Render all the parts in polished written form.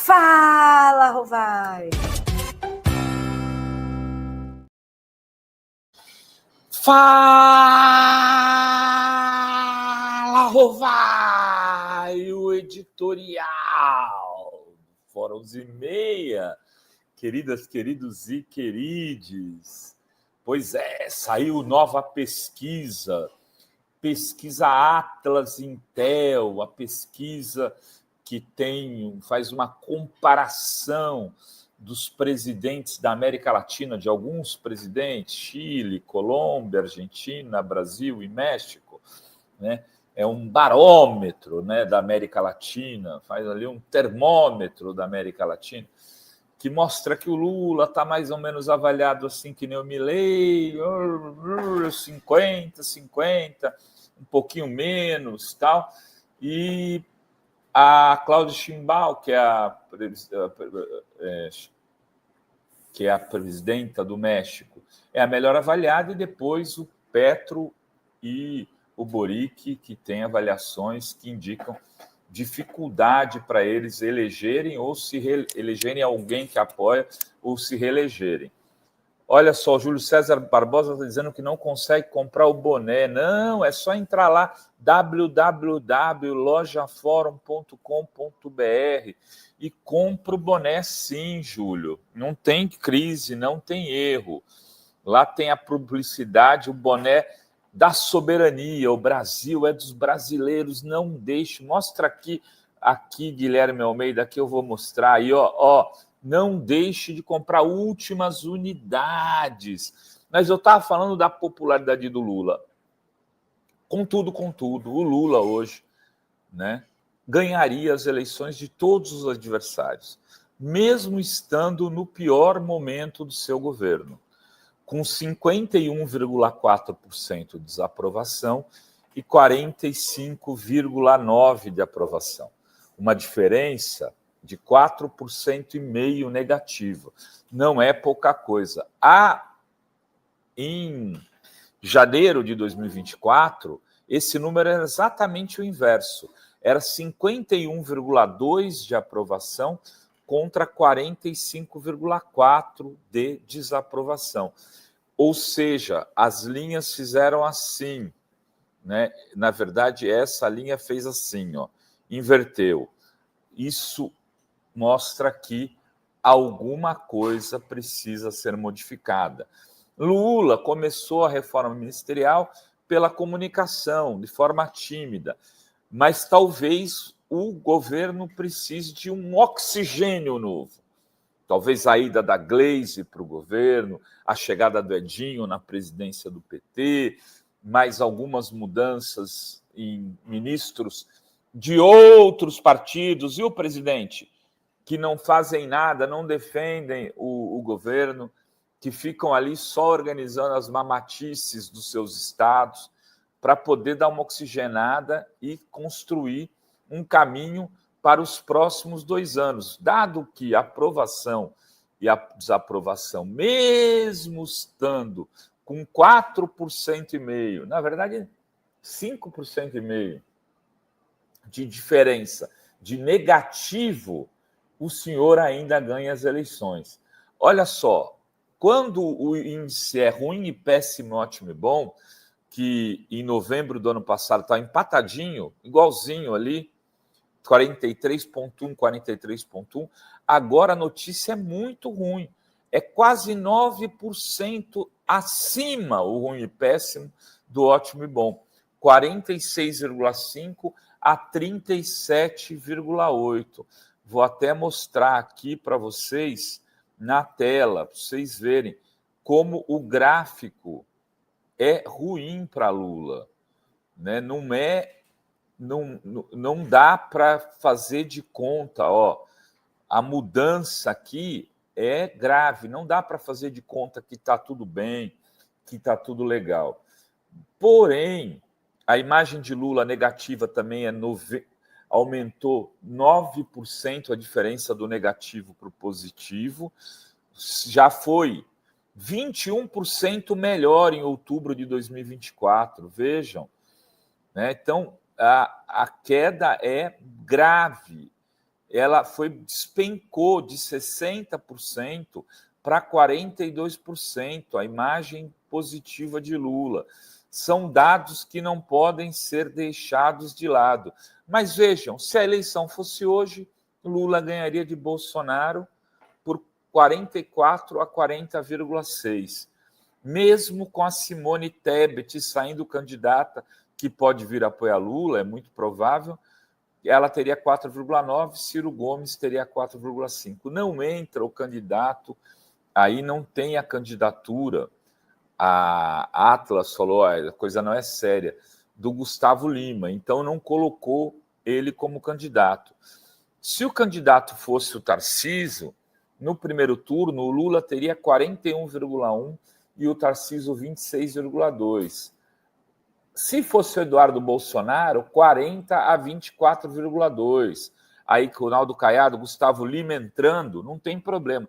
Fala, Rovai! Fala, Rovai! O editorial Fórum 11:30. Queridas, queridos e querides. Pois é, saiu nova pesquisa Atlas Intel, a pesquisa que faz uma comparação dos presidentes da América Latina, de alguns presidentes, Chile, Colômbia, Argentina, Brasil e México, né? É um barômetro, né, da América Latina, faz ali um termômetro da América Latina, que mostra que o Lula está mais ou menos avaliado assim que nem o Milei, 50, um pouquinho menos, tal. E a Claudia Sheinbaum, que é a presidenta do México, é a melhor avaliada, e depois o Petro e o Boric, que têm avaliações que indicam dificuldade para eles elegerem ou se elegerem alguém que apoia ou se reelegerem. Olha só, o Júlio César Barbosa está dizendo que não consegue comprar o boné. Não, é só entrar lá, www.lojaforum.com.br, e compra o boné sim, Júlio. Não tem crise, não tem erro. Lá tem a publicidade, o boné da soberania. O Brasil é dos brasileiros, não deixe. Mostra aqui, Guilherme Almeida, aqui eu vou mostrar aí, ó. Não deixe de comprar últimas unidades. Mas eu estava falando da popularidade do Lula. Contudo, o Lula hoje, né, ganharia as eleições de todos os adversários, mesmo estando no pior momento do seu governo, com 51,4% de desaprovação e 45,9% de aprovação. Uma diferença de 4,5% negativa. Não é pouca coisa. Em janeiro de 2024, esse número era exatamente o inverso. Era 51,2% de aprovação contra 45,4% de desaprovação. Ou seja, as linhas fizeram assim, né? Na verdade, essa linha fez assim, ó, inverteu. Isso mostra que alguma coisa precisa ser modificada. Lula começou a reforma ministerial pela comunicação, de forma tímida, mas talvez o governo precise de um oxigênio novo. Talvez a ida da Gleisi para o governo, a chegada do Edinho na presidência do PT, mais algumas mudanças em ministros de outros partidos, e o presidente, que não fazem nada, não defendem o governo, que ficam ali só organizando as mamatices dos seus estados, para poder dar uma oxigenada e construir um caminho para os próximos 2 anos, dado que a aprovação e a desaprovação, mesmo estando com 4,5%, na verdade 5,5% de diferença de negativo, o senhor ainda ganha as eleições. Olha só, quando o índice é ruim e péssimo, ótimo e bom, que em novembro do ano passado está empatadinho, igualzinho ali, 43,1, 43,1, agora a notícia é muito ruim. É quase 9% acima o ruim e péssimo do ótimo e bom. 46,5 a 37,8. Vou até mostrar aqui para vocês na tela, para vocês verem como o gráfico é ruim para Lula, né? Não dá para fazer de conta, ó, a mudança aqui é grave, não dá para fazer de conta que está tudo bem, que está tudo legal. Porém, a imagem de Lula negativa também aumentou 9% a diferença do negativo para o positivo, já foi 21% melhor em outubro de 2024, vejam, né? Então, a queda é grave. ela despencou de 60% para 42%, a imagem positiva de Lula. São dados que não podem ser deixados de lado. Mas vejam, se a eleição fosse hoje, Lula ganharia de Bolsonaro por 44 a 40,6. Mesmo com a Simone Tebet saindo candidata, que pode vir apoiar Lula, é muito provável, ela teria 4,9, Ciro Gomes teria 4,5. Não entra o candidato, aí não tem a candidatura, a Atlas falou, a coisa não é séria, do Gustavo Lima, então não colocou ele como candidato. Se o candidato fosse o Tarcísio, no primeiro turno o Lula teria 41,1 e o Tarcísio 26,2. Se fosse o Eduardo Bolsonaro, 40 a 24,2. Aí, com o Ronaldo Caiado, Gustavo Lima entrando, não tem problema.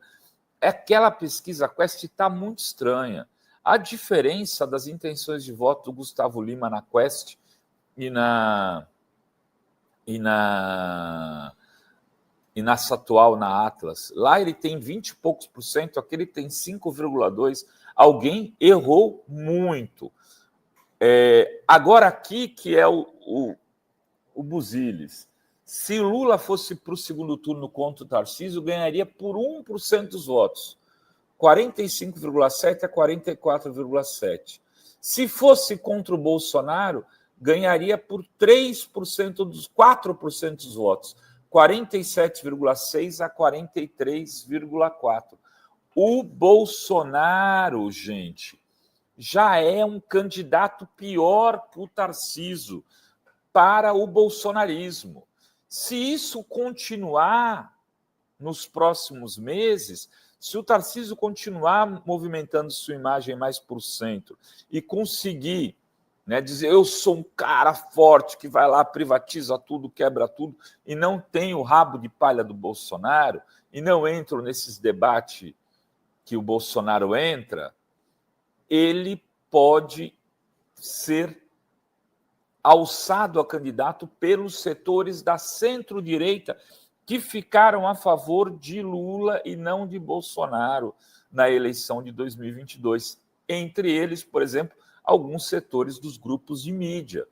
Aquela pesquisa Quest está muito estranha. A diferença das intenções de voto do Gustavo Lima na Quest e na Satual, na Atlas. Lá ele tem 20 e poucos por cento, aqui ele tem 5,2%. Alguém errou muito. Agora aqui que é o Buziles. Se Lula fosse para o segundo turno contra o Tarcísio, ganharia por 1% dos votos. 45,7% a 44,7%. Se fosse contra o Bolsonaro, ganharia por 3% dos 4% dos votos. 47,6% a 43,4%. O Bolsonaro, gente, já é um candidato pior que o Tarcísio para o bolsonarismo. Se isso continuar nos próximos meses, se o Tarcísio continuar movimentando sua imagem mais para o centro e conseguir, né, dizer eu sou um cara forte que vai lá, privatiza tudo, quebra tudo, e não tem o rabo de palha do Bolsonaro, e não entro nesses debates que o Bolsonaro entra, ele pode ser alçado a candidato pelos setores da centro-direita que ficaram a favor de Lula e não de Bolsonaro na eleição de 2022. Entre eles, por exemplo, alguns setores dos grupos de mídia.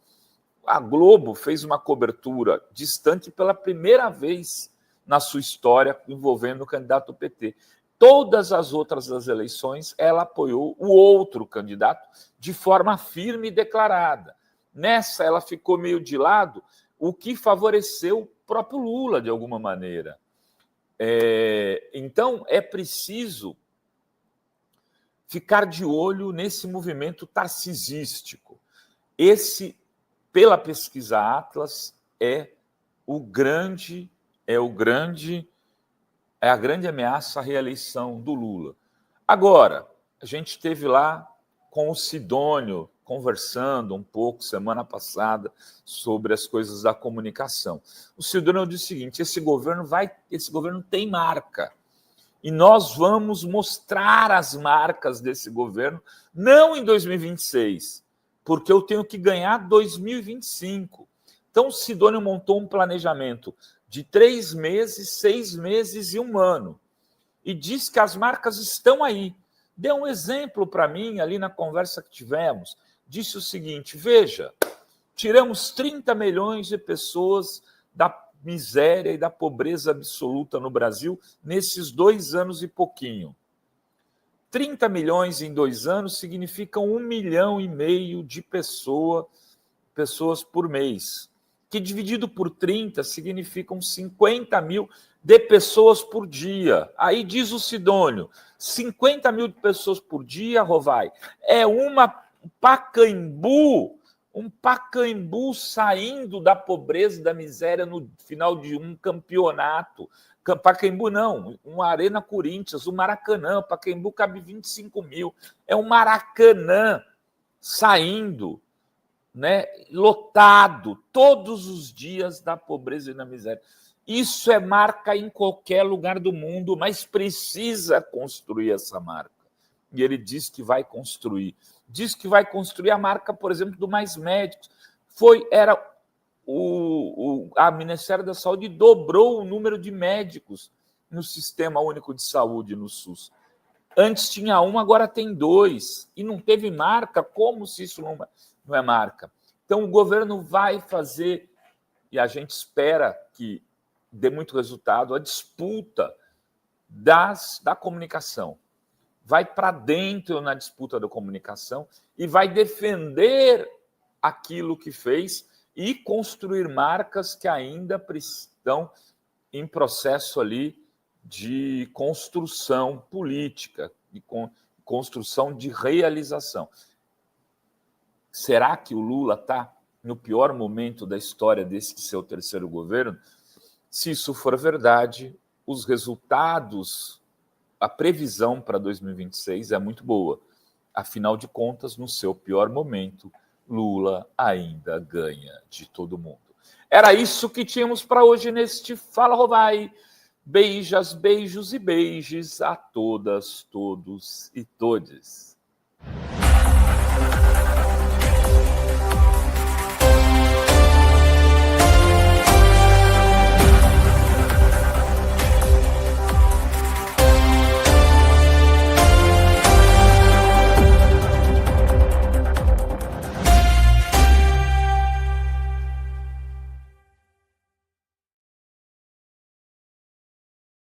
A Globo fez uma cobertura distante pela primeira vez na sua história envolvendo o candidato do PT. Todas as outras das eleições, ela apoiou o outro candidato de forma firme e declarada. Nessa, ela ficou meio de lado, o que favoreceu o próprio Lula, de alguma maneira. Então, é preciso ficar de olho nesse movimento tarcisístico. Esse, pela pesquisa Atlas, é a grande ameaça à reeleição do Lula. Agora, a gente esteve lá com o Sidônio conversando um pouco semana passada sobre as coisas da comunicação. O Sidônio disse o seguinte: esse governo tem marca. E nós vamos mostrar as marcas desse governo, não em 2026, porque eu tenho que ganhar 2025. Então, o Sidônio montou um planejamento de 3 meses, 6 meses e 1 ano. E diz que as marcas estão aí. Deu um exemplo para mim ali na conversa que tivemos. Disse o seguinte: veja, tiramos 30 milhões de pessoas da miséria e da pobreza absoluta no Brasil nesses 2 anos e pouquinho. 30 milhões em 2 anos significam 1,5 milhão de pessoas por mês, que dividido por 30 significam 50 mil de pessoas por dia. Aí diz o Sidônio, 50 mil de pessoas por dia, Rovai, é um Pacaembu saindo da pobreza e da miséria no final de um campeonato. Pacaembu não, uma Arena Corinthians, o Maracanã, o Pacaembu cabe 25 mil. É um Maracanã saindo, né, lotado todos os dias da pobreza e da miséria. Isso é marca em qualquer lugar do mundo, mas precisa construir essa marca. E ele diz que vai construir. Diz que vai construir a marca, por exemplo, do Mais Médicos. Era o Ministério da Saúde dobrou o número de médicos no Sistema Único de Saúde, no SUS. Antes tinha um, agora tem 2. E não teve marca, como se isso não é marca? Então, o governo vai fazer, e a gente espera que dê muito resultado, a disputa da comunicação. Vai para dentro na disputa da comunicação e vai defender aquilo que fez e construir marcas que ainda estão em processo ali de construção política, de construção de realização. Será que o Lula está no pior momento da história desse seu terceiro governo? Se isso for verdade, os resultados, a previsão para 2026 é muito boa. Afinal de contas, no seu pior momento, Lula ainda ganha de todo mundo. Era isso que tínhamos para hoje neste Fala Rovai. Beijos e beijos a todas, todos e todes.